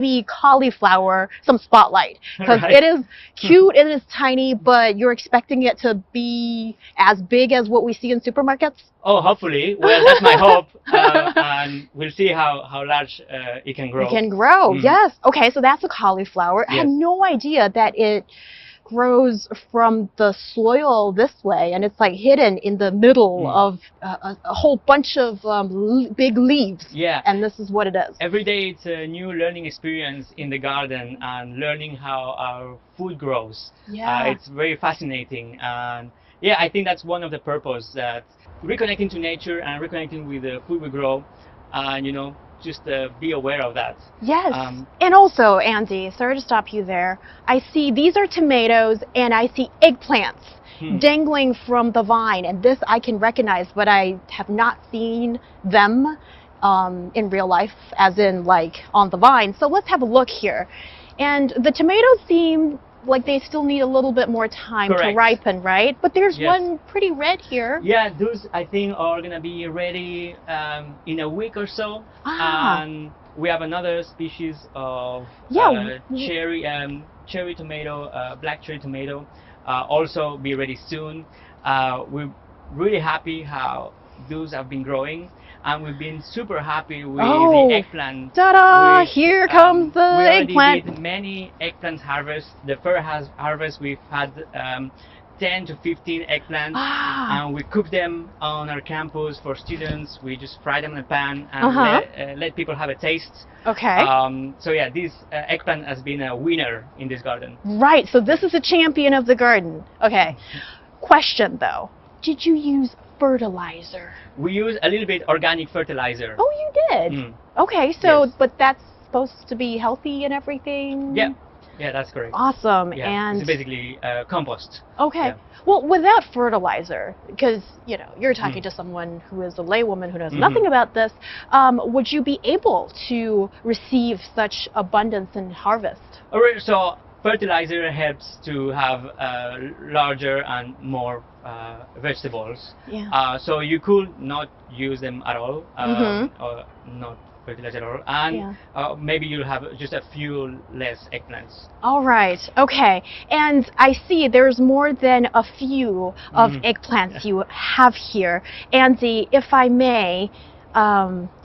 the cauliflower some spotlight because Right. it is cute, it is tiny, but you're expecting it to be as big as what we see in supermarkets? Oh, hopefully. Well, that's my hope, and we'll see how large it can It grow. can grow, Mm, yes. Okay, so that's a cauliflower. I had yes. no idea that it grows from the soil this way, and it's like hidden in the middle Mm. of a whole bunch of big leaves. Yeah. And this is what it is. Every day it's a new learning experience in the garden and learning how our food grows. Yeah. It's very fascinating, and yeah, I think that's one of the purpose that reconnecting to nature and reconnecting with the food we grow, and just be aware of that. Yes. Um, And also, Andy, sorry to stop you there. I see these are tomatoes and I see eggplants dangling from the vine. And this I can recognize, but I have not seen them in real life, as in like on the vine. So let's have a look here. And the tomatoes seem like they still need a little bit more time to Correct. ripen, right? But there's Yes. one pretty red here. Yeah, those I think are gonna be ready in a week or so. Ah. And we have another species of Yeah. cherry tomato, black cherry tomato, also be ready soon. We're really happy how those have been growing, and we've been super happy with Oh. the eggplant. Ta-da! which, Here comes the we already eggplant. did many eggplant harvests. The first harvest we've had 10 to 15 eggplants, Ah. and we cook them on our campus for students. We just fry them in a pan and let people have a taste. Okay. So yeah, this eggplant has been a winner in this garden. Right, so this is a champion of the garden. Okay. Question though, did you use fertilizer? We use a little bit organic fertilizer. Oh, you did? Mm. Okay, so, Yes. but that's supposed to be healthy and everything? Yeah, that's correct. Awesome. Yeah, And it's basically compost. okay. Yeah. Well, without fertilizer, because you're talking to someone who is a laywoman who knows nothing about this, would you be able to receive such abundance and harvest? Alright, so fertilizer helps to have larger and more vegetables. Yeah. So you could not use them at all, or not fertilizer at all, and Yeah. maybe you'll have just a few less eggplants. All right. Okay. And I see there's more than a few of eggplants you have here. Andy, if I may,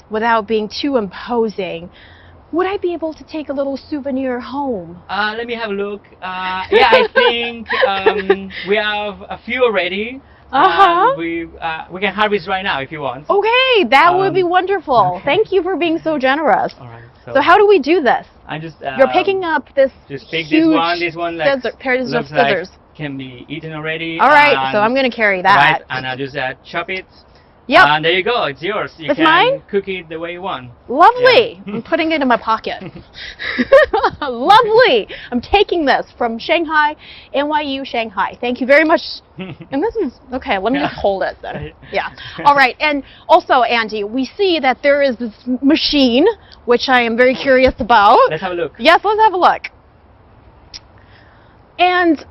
without being too imposing, would I be able to take a little souvenir home? Let me have a look. Yeah, I think we have a few already. We can harvest right now if you want. Okay, that would be wonderful. Okay. Thank you for being so generous. All right. So how do we do this? I just You're picking up this just pick huge this one like pairs of looks like scissors. can be eaten already. All right, and- so I'm going to carry that. Right, and I just chop it. Yep. And there you go, it's yours. You It's can mine? cook it the way you want. Lovely. Yeah. I'm putting it in my pocket. Lovely. I'm taking this from Shanghai, NYU Shanghai. Thank you very much. And this is, okay, let me just hold it then. Yeah. All right. And also, Andy, we see that there is this machine, which I am very curious about. Let's have a look. Yes, let's have a look. And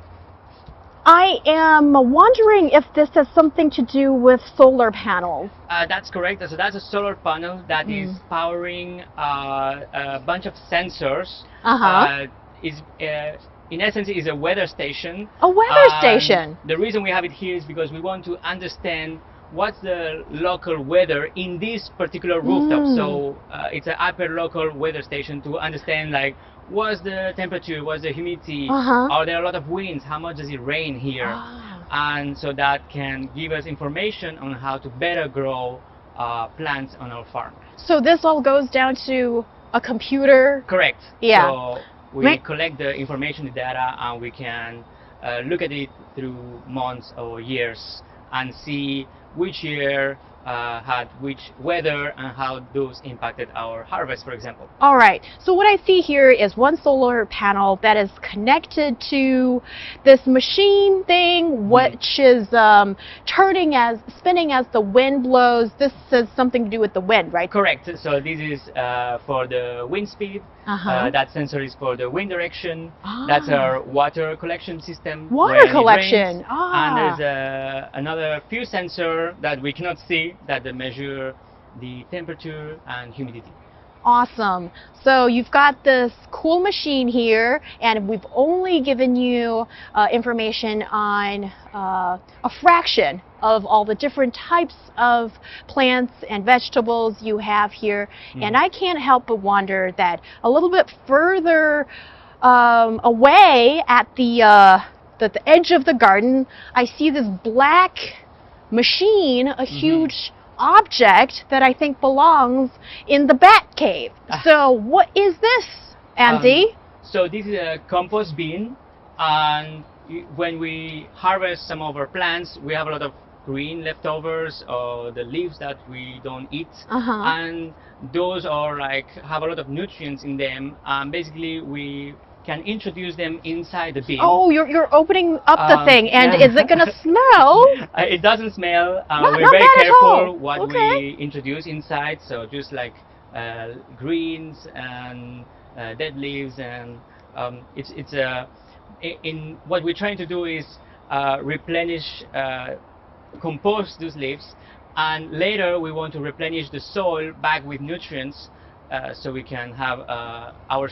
I am wondering if this has something to do with solar panels. That's correct. So that's a solar panel that is powering a bunch of sensors. Is in essence is a weather station. A weather And station. The reason we have it here is because we want to understand what's the local weather in this particular rooftop. So it's a hyper local weather station to understand like what's the temperature, what's the humidity, are there a lot of winds, how much does it rain here, and so that can give us information on how to better grow plants on our farm. So this all goes down to a computer. Correct. Yeah. So we collect the information, the data, and we can look at it through months or years and see which year had which weather and how those impacted our harvest, for example. All right. So what I see here is one solar panel that is connected to this machine thing, which is spinning as the wind blows. This has something to do with the wind, right? Correct. So this is for the wind speed. That sensor is for the wind direction. That's our water collection system. Water when it collection. rains. And there's another few sensor that we cannot see that they measure the temperature and humidity. Awesome. So you've got this cool machine here, and we've only given you information on a fraction of all the different types of plants and vegetables you have here. And I can't help but wonder that a little bit further away at the edge of the garden, I see this black machine, a huge object that I think belongs in the bat cave. So what is this, Andy? So this is a compost bin, and when we harvest some of our plants, we have a lot of green leftovers or the leaves that we don't eat, and those are like have a lot of nutrients in them, and basically we can introduce them inside the bin. Oh, you're opening up the thing, and is it gonna smell? It doesn't smell. We're not very bad at all. careful what we introduce inside, so just like greens and dead leaves, and it's in what we're trying to do is replenish, compost those leaves, and later we want to replenish the soil back with nutrients, so we can have our